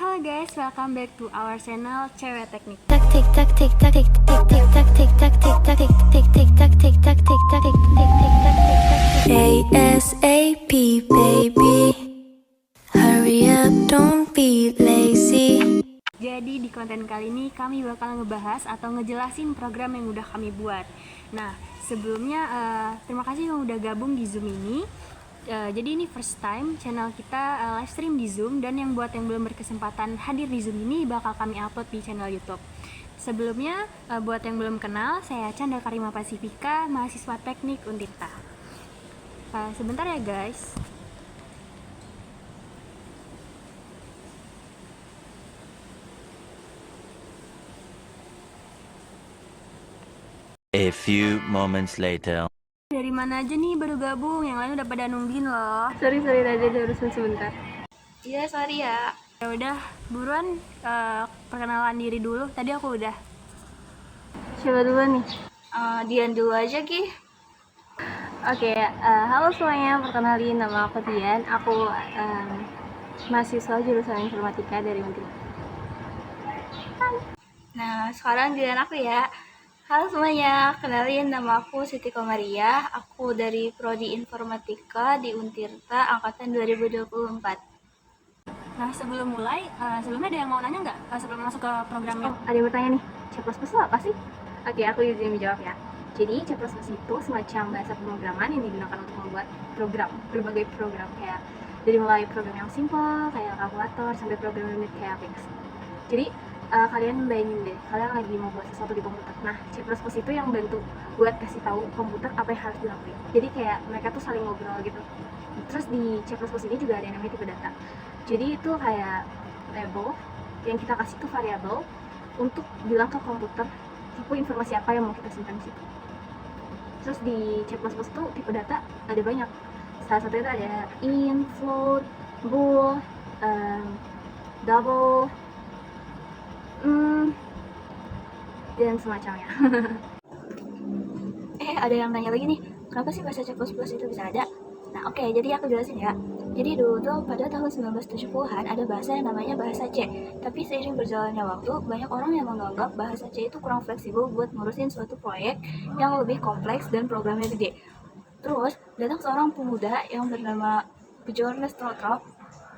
Halo guys, welcome back to our channel Cewek Teknik. Tak tik tak tik tak tik tik tik tak tik tak tik tak tik tik tik tak tik tak tik tak tik tik tik tak tik tak ASAP baby, hurry up don't be lazy. Jadi di konten kali ini kami bakal ngebahas atau ngejelasin program yang udah kami buat. Nah, sebelumnya terima kasih yang udah gabung di Zoom ini. Jadi ini first time channel kita live stream di Zoom, dan yang buat yang belum berkesempatan hadir di Zoom ini bakal kami upload di channel YouTube. Sebelumnya buat yang belum kenal, saya Chandra Karima Pasifika, mahasiswa Teknik Untirta. Sebentar ya guys. A few moments later. Dari mana aja nih baru gabung? Yang lain udah pada nungguin loh. Sorry tadi ada urusan sebentar. Iya, sorry ya. Ya udah, buruan perkenalan diri dulu. Tadi aku udah. Siapa duluan nih? Dian dulu aja, Ki. Oke, halo semuanya, perkenalin nama aku Dian. Aku mahasiswa jurusan informatika dari Menteri. Nah, sekarang giliran aku ya. Halo semuanya, kenalin nama aku Siti Komaria. Aku dari Prodi Informatika di Untirta angkatan 2024. Nah, sebelum mulai, sebelumnya ada yang mau nanya nggak sebelum masuk ke programnya? Ada yang bertanya nih, C++ itu apa sih? Oke, aku izin menjawab ya. Jadi C++ itu semacam bahasa pemrograman yang digunakan untuk membuat program, berbagai program, kayak dari mulai program yang simple kayak kalkulator sampai program rumit kayak aplikasi. Jadi kalian bayangin deh, kalian lagi mau buat sesuatu di komputer. Nah, C++ itu yang bantu buat kasih tahu komputer apa yang harus dilakuin. Jadi kayak mereka tuh saling ngobrol gitu. Terus di C++ ini juga ada yang namanya tipe data. Jadi itu kayak label yang kita kasih tuh variabel untuk bilang ke komputer tipe informasi apa yang mau kita simpan di situ. Terus di C++ tuh tipe data ada banyak. Salah satunya itu ada int, float, bool, double, dan semacamnya. Ada yang nanya lagi nih, kenapa sih bahasa C++ itu bisa ada? Nah, oke, jadi aku jelasin ya. Jadi dulu tuh pada tahun 1970-an ada bahasa yang namanya bahasa C. Tapi seiring berjalannya waktu, banyak orang yang menganggap bahasa C itu kurang fleksibel buat ngurusin suatu proyek yang lebih kompleks dan programnya gede. Terus, datang seorang pemuda yang bernama Bjorn Strauss.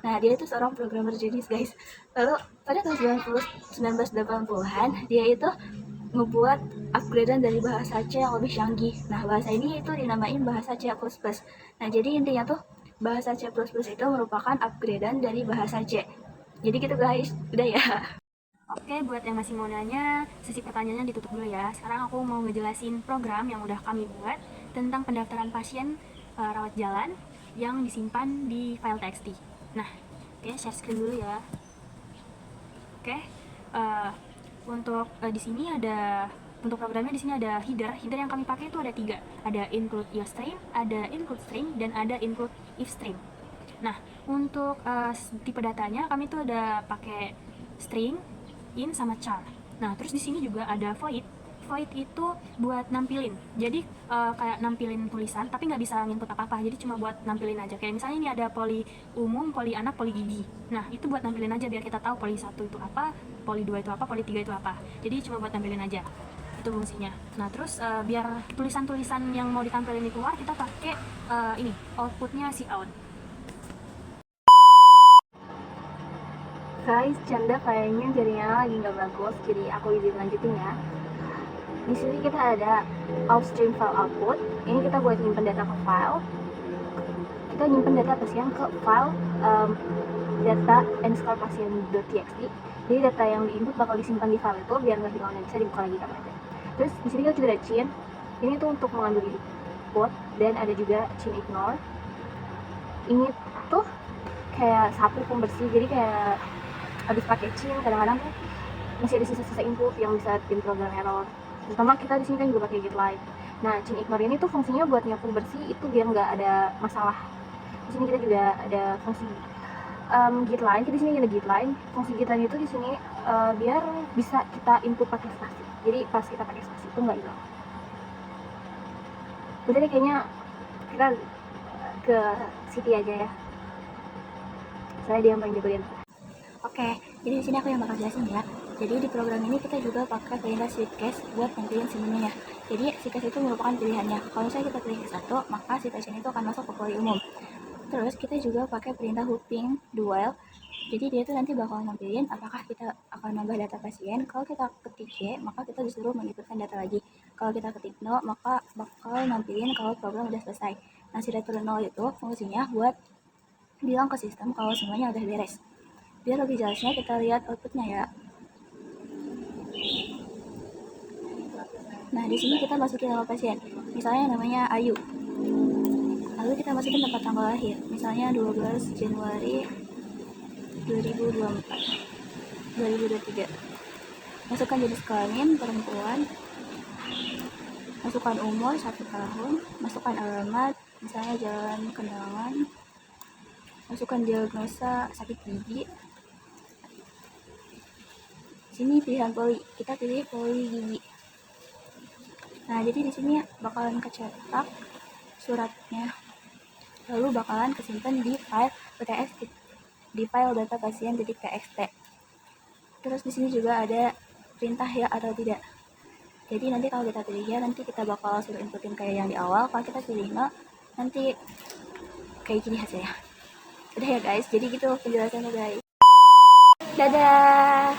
Nah, dia itu seorang programmer jenius, guys. Lalu, pada tahun 1980-an, dia itu ngebuat upgradean dari bahasa C yang lebih canggih. Nah, bahasa ini itu dinamain bahasa C++. Nah, jadi intinya tuh bahasa C++ itu merupakan upgradean dari bahasa C. Jadi gitu guys, udah ya. Oke, buat yang masih mau nanya, sesi pertanyaannya ditutup dulu ya. Sekarang aku mau ngejelasin program yang udah kami buat tentang pendaftaran pasien rawat jalan yang disimpan di file txt. Nah, oke, share screen dulu ya. Oke, untuk di sini ada, untuk programnya di sini ada header yang kami pakai itu ada 3. Ada include iostream, ada include string, dan ada include if string. Nah, untuk tipe datanya kami tuh ada pakai string, in, sama char. Nah, terus di sini juga ada void. Void itu buat nampilin. Jadi kayak nampilin tulisan, tapi nggak bisa nginput apa-apa. Jadi cuma buat nampilin aja. Kayak misalnya ini ada poli umum, poli anak, poli gigi. Nah, itu buat nampilin aja biar kita tahu poli 1 itu apa, poli 2 itu apa, poli 3 itu apa. Jadi cuma buat nampilin aja. Itu fungsinya. Nah, terus biar tulisan-tulisan yang mau ditampilin ini keluar, kita pakai ini, outputnya cout. Guys, Canda kayaknya jaringan lagi nggak bagus, jadi aku izin lanjutin ya. Di sini kita ada outstream file output. Ini kita buat nyimpen data ke file. Kita nyimpen data pasien ke file data nscore pasien.txt. Jadi data yang diinput bakal disimpan di file itu biar nggak hilang dan bisa dibuka lagi kapan aja. Terus di sini kita juga ada chain. Ini tuh untuk mengambil input, dan ada juga chain ignore. Ini tuh kayak sapu pembersih. Jadi kayak habis pakai chain kadang-kadang tuh masih ada sisa-sisa input yang bisa bikin program error. Terutama kita di sini kan juga pakai gitline. Nah, chain ignore ini tuh fungsinya buat nyapu bersih itu biar nggak ada masalah. Di sini kita juga ada fungsi gitline. Kita di sini ada gitline. Fungsi gitline itu di sini biar bisa kita input pakai spasi. Jadi pas kita pakai spasi itu nggak hilang. Udah deh, kayaknya kita ke Siti aja ya. Saya dia yang paling jagoin. Oke, jadi di sini aku yang bakal jelasin ya. Jadi di program ini kita juga pakai perintah switchcase buat nentuin si menunya. Jadi switchcase itu merupakan pilihannya. Kalau misalnya kita pilih satu, maka si pasien itu akan masuk ke poli umum. Terus kita juga pakai perintah hooping dual. Jadi dia tuh nanti bakal nampilin apakah kita akan nambah data pasien. Kalau kita ketik Y, maka kita disuruh menginputkan data lagi. Kalau kita ketik no, maka bakal nampilin kalau program udah selesai. Nah, si return 0 itu fungsinya buat bilang ke sistem kalau semuanya udah beres. Biar lebih jelasnya kita lihat outputnya ya. Nah, di sini kita masukin nama pasien. Misalnya namanya Ayu. Lalu kita masukin tempat tanggal lahir. Misalnya 12 Januari 2023. Masukkan jenis kelamin perempuan. Masukkan umur 1 tahun. Masukkan alamat, misalnya Jalan Kenangan. Masukkan diagnosa sakit gigi. Sini pilihan poli, kita pilih poli gigi. Nah, jadi di sini bakalan kecetak suratnya, lalu bakalan kesimpan di file .txt, di file data pasien.txt. Terus di sini juga ada perintah ya atau tidak. Jadi nanti kalau kita pilih ya, nanti kita bakal suruh inputin kayak yang di awal. Kalau kita pilih no, nanti kayak gini hasilnya. Udah ya guys, jadi gitu penjelasannya guys. Dadah.